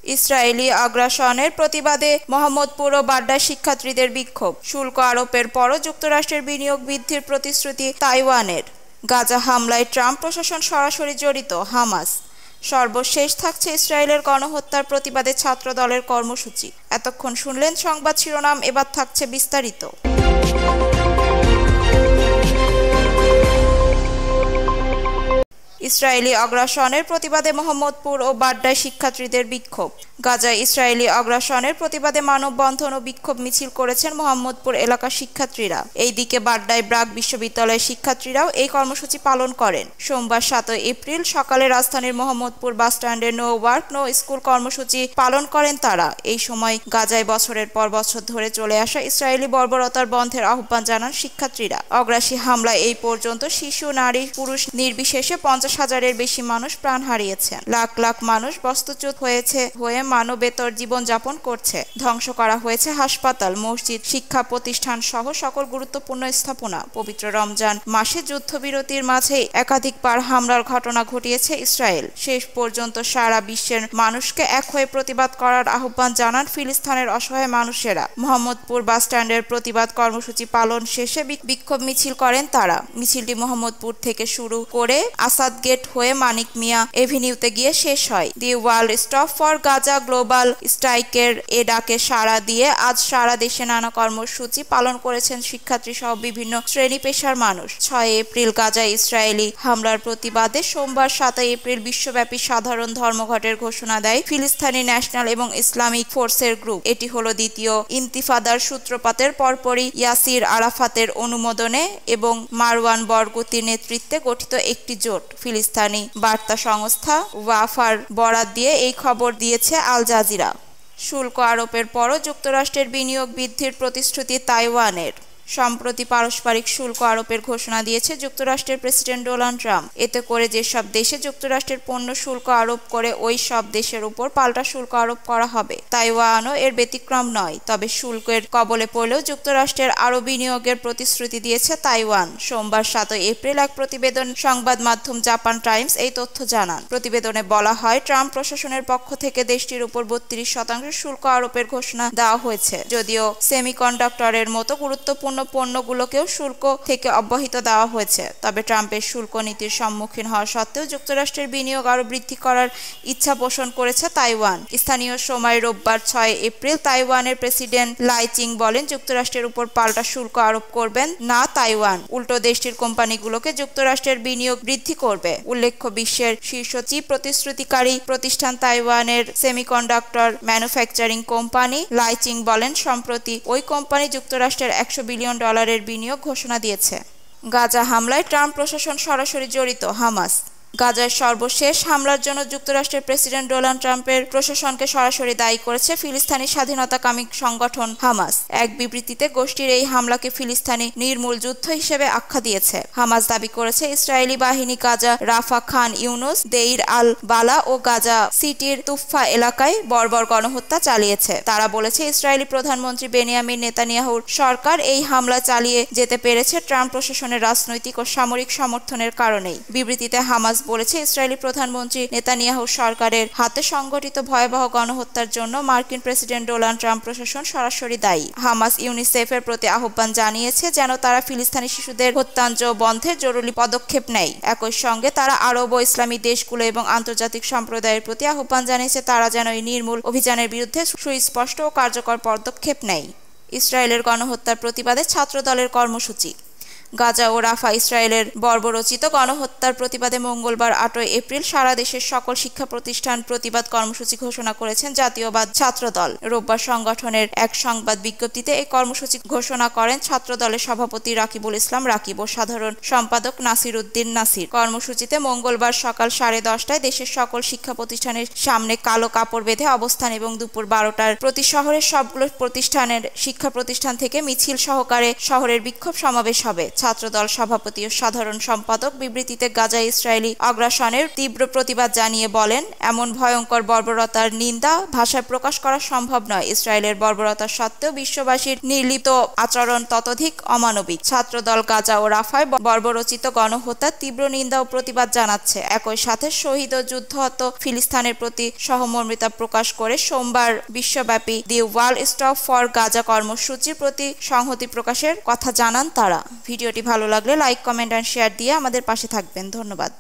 Israeli আগ্রাসনের প্রতিবাদে মোহাম্মদপুর ও বাড্ডায় শিক্ষার্থীদের বিক্ষোভ। শুল্ক আরোপের পরও যুক্তরাষ্ট্রের বিনিয়োগ বৃদ্ধির প্রতিশ্রুতি তাইওয়ানের। গাজা হামলায় ট্রাম্প প্রশাসন সরাসরি জড়িত হামাস। সর্বশেষ থাকছে ইসরায়েলের গণহত্যার প্রতিবাদে ছাত্রদলের কর্মসূচি। এতক্ষণ শুনলেন সংবাদ শিরোনাম, এবার থাকছে বিস্তারিত। ইসরায়েলি আগ্রাসনের প্রতিবাদে মোহাম্মদপুর ও বাড্ডায় শিক্ষার্থীদের বিক্ষোভ। গাজায় ইসরায়েলি আগ্রাসনের প্রতিবাদে মানববন্ধন ও বিক্ষোভ মিছিল করেছেন মোহাম্মদপুর এলাকার শিক্ষার্থীরা। এইদিকে বাড্ডায় ব্রাক বিশ্ববিদ্যালয়ের শিক্ষার্থীরাও এই কর্মসূচি পালন করেন। সোমবার ৭ এপ্রিল সকালে রাজধানীর মোহাম্মদপুর বাসস্ট্যান্ডে নো ওয়ার্ক নো স্কুল কর্মসূচি পালন করেন তারা। এই সময় গাজায় বছরের পর বছর ধরে চলে আসা ইসরায়েলি বর্বরতার বন্ধের আহ্বান জানান শিক্ষার্থীরা। অগ্রাসী হামলায় এই পর্যন্ত শিশু, নারী, পুরুষ নির্বিশেষে ৫০,০০০-এর বেশি মানুষ প্রাণ হারিয়েছেন। লাখ লাখ মানুষ বাস্তুচ্যুত হয়ে মানবেতর জীবনযাপন করছে। ধ্বংস করা হয়েছে হাসপাতাল, মসজিদ, শিক্ষা প্রতিষ্ঠান সহ সকল গুরুত্বপূর্ণ স্থাপনা। পবিত্র রমজান মাসে যুদ্ধবিরতির মাঝে একাধিকবার হামলার ঘটনা ঘটিয়েছে ইসরায়েল। শেষ পর্যন্ত সারা বিশ্বের মানুষকে এক হয়ে প্রতিবাদ করার আহ্বান জানান ফিলিস্তিনের অসহায় মানুষেরা। মোহাম্মদপুর বাসস্ট্যান্ডের প্রতিবাদ কর্মসূচি পালন শেষে বিক্ষোভ মিছিল করেন তারা। মিছিলটি মোহাম্মদপুর থেকে শুরু করে আসাদ গেট হয়ে মানিক মিয়া এভিনিউতে গিয়ে শেষ হয়। The world stop for Gaza global স্ট্রাইকের এ ডাকে সাড়া দিয়ে আজ সারা দেশে নানা কর্মসূচি পালন করেছেন শিক্ষার্থী সহ বিভিন্ন শ্রেণী পেশার মানুষ। ৬ এপ্রিল গাজায় ইসরায়েলি হামলার প্রতিবাদে সোমবার ৭ এপ্রিল বিশ্বব্যাপী সাধারণ ধর্মঘটের ঘোষণা দেয় ফিলিস্তিনি ন্যাশনাল এবং ইসলামিক ফোর্সের গ্রুপ। এটি হলো দ্বিতীয় ইন্তিফাদার সূত্রপাতের পরপরই ইয়াসির আরাফাতের অনুমোদনে এবং মারওয়ান বরগুতির নেতৃত্বে গঠিত একটি জোট। ফিলিস্তিনি বার্তা সংস্থা ওয়াফার বরাত দিয়ে এই খবর দিয়েছে আল জাজিরা। শুল্ক আরোপের পরও যুক্তরাষ্ট্রের বিনিয়োগ বৃদ্ধির প্রতিশ্রুতি তাইওয়ানের। সম্প্রতি পারস্পরিক শুল্ক আরোপের ঘোষণা দিয়েছে যুক্তরাষ্ট্রের প্রেসিডেন্ট ডোনাল্ড ট্রাম্প। এতে করে যেসব দেশে যুক্তরাষ্ট্রের পণ্য শুল্ক আরোপ করে ওই সব দেশের উপর পাল্টা শুল্ক আরোপ করা হবে। তাইওয়ানও এর ব্যতিক্রম নয়। তবে শুল্কের কবলে পড়লেও যুক্তরাষ্ট্রের আরও বিনিয়োগের প্রতিশ্রুতি দিয়েছে তাইওয়ান। সোমবার ৭ এপ্রিল এক প্রতিবেদন সংবাদ মাধ্যম জাপান টাইমস এই তথ্য জানান। প্রতিবেদনে বলা হয়, ট্রাম্প প্রশাসনের পক্ষ থেকে দেশটির উপর ৩২% শুল্ক আরোপের ঘোষণা দেওয়া হয়েছে। যদিও সেমিকন্ডাক্টরের মতো গুরুত্বপূর্ণ পণ্যগুলোকেও শুল্ক থেকে অব্যাহতি দেওয়া হয়েছে। তবে ট্রাম্পের শুল্ক নীতির সম্মুখীন হওয়া সত্ত্বেও যুক্তরাষ্ট্রের বিনিয়োগ আরও বৃদ্ধি করার ইচ্ছা পোষণ করেছে তাইওয়ান। স্থানীয় সময় রোববার ৬ এপ্রিল তাইওয়ানের প্রেসিডেন্ট লাই চিং বলেন, যুক্তরাষ্ট্রের উপর পাল্টা শুল্ক আরোপ করবেন না তাইওয়ান, উল্টো দেশটির কোম্পানিগুলোকে যুক্তরাষ্ট্রের বিনিয়োগ বৃদ্ধি করবে। উল্লেখ্য, বিশ্বের শীর্ষ প্রতিশ্রুতিকারী প্রতিষ্ঠান তাইওয়ানের সেমিকন্ডাক্টর ম্যানুফ্যাকচারিং কোম্পানি লাই চিং বলেন, সম্প্রতি ওই কোম্পানি যুক্তরাষ্ট্রের $100 বিলিয়ন বিনিয়োগ ঘোষণা দিয়েছে। গাজা হামলায় ট্রাম্প প্রশাসন সরাসরি জড়িত হামাস। গাজার সর্বশেষ হামলার জন্য যুক্তরাষ্ট্রের প্রেসিডেন্ট ডোনাল্ড ট্রাম্পের প্রশাসনকে সরাসরি দায়ী করেছে ফিলিস্তিনি স্বাধীনতাকামী সংগঠন হামাস। এক বিবৃতিতে গোষ্ঠীর এই হামলাকে ফিলিস্তিনি নির্মূল যুদ্ধ হিসেবে আখ্যা দিয়েছে। হামাস দাবি করেছে, ইসরায়েলি বাহিনী গাজা রাফা, খান ইউনুস, দেইর আল বালা ও গাজা সিটির তুফা এলাকায় বর্বর গণহত্যা চালিয়েছে। তারা বলেছে, ইসরায়েলি প্রধানমন্ত্রী বেনিয়ামিন নেতানিয়াহুর সরকার এই হামলা চালিয়ে যেতে পেরেছে ট্রাম্প প্রশাসনের রাজনৈতিক ও সামরিক সমর্থনের কারণেই। বিবৃতিতে হামাস বলেছে, ইসরায়েলি প্রধানমন্ত্রী নেতানিয়াহুর সরকারের হাতে সংগঠিত ভয়াবহ গণহত্যার জন্য মার্কিন প্রেসিডেন্ট ডোনাল্ড ট্রাম্প প্রশাসন সরাসরি দায়ী। হামাস ইউনিসেফের প্রতি আহ্বান জানিয়েছে যেন তারা ফিলিস্তিনি শিশুদের হত্যাযজ্ঞ বন্ধের জরুরি পদক্ষেপ নেয়। একই সঙ্গে তারা আরব ও ইসলামী দেশগুলো এবং আন্তর্জাতিক সম্প্রদায়ের প্রতি আহ্বান জানিয়েছে তারা যেন এই নির্মূল অভিযানের বিরুদ্ধে সুস্পষ্ট ও কার্যকর পদক্ষেপ নেয়। ইসরায়েলের গণহত্যার প্রতিবাদে ছাত্রদলের কর্মসূচি। গাজা ও রাফা ইসরায়েলের বর্বরোচিত গণহত্যার প্রতিবাদে মঙ্গলবার ৮ এপ্রিল সারা দেশের সকল শিক্ষা প্রতিষ্ঠান প্রতিবাদ কর্মসূচি ঘোষণা করেছেন জাতীয়বাদ ছাত্রদল। রোববার সংগঠনের এক সংবাদ বিজ্ঞপ্তিতে এই কর্মসূচি ঘোষণা করেন ছাত্রদলের সভাপতি রাকিবুল ইসলাম রাকিব ও সাধারণ সম্পাদক নাসির উদ্দিন নাসির। কর্মসূচিতে মঙ্গলবার সকাল 10:30টায় দেশের সকল শিক্ষা প্রতিষ্ঠানের সামনে কালো কাপড় বেঁধে অবস্থান এবং দুপুর 12টার প্রতি শহরের সবগুলো প্রতিষ্ঠানের শিক্ষা প্রতিষ্ঠান থেকে মিছিল সহকারে শহরের বিক্ষোভ সমাবেশ হবে। ছাত্রদল সভাপতি ও সাধারণ সম্পাদক বিবৃতিতে গাজা ইসরায়েলি আগ্রাসনের তীব্র প্রতিবাদ জানিয়ে বলেন, এমন ভয়ঙ্কর বর্বরতার নিন্দা ভাষায় প্রকাশ করা সম্ভব নয়। ইসরায়েলের বর্বরতা সত্ত্বেও বিশ্ববাসীর নির্লিপ্ত আচরণ ততোধিক অমানবিক। ছাত্রদল গাজা ও রাফায় বর্বরচিত গণহত্যার তীব্র নিন্দা ও প্রতিবাদ জানাচ্ছে। একই সাথে শহীদ ও যুদ্ধরত ফিলিস্তিনের প্রতি সহমর্মিতা প্রকাশ করে সোমবার বিশ্বব্যাপী দি ওয়াল স্টপ ফর গাজা কর্মসূচির প্রতি সংহতি প্রকাশের কথা জানান তারা। ভিডিওটি ভালো লাগলে লাইক, কমেন্ট এন্ড শেয়ার দিয়ে আমাদের পাশে থাকবেন। ধন্যবাদ।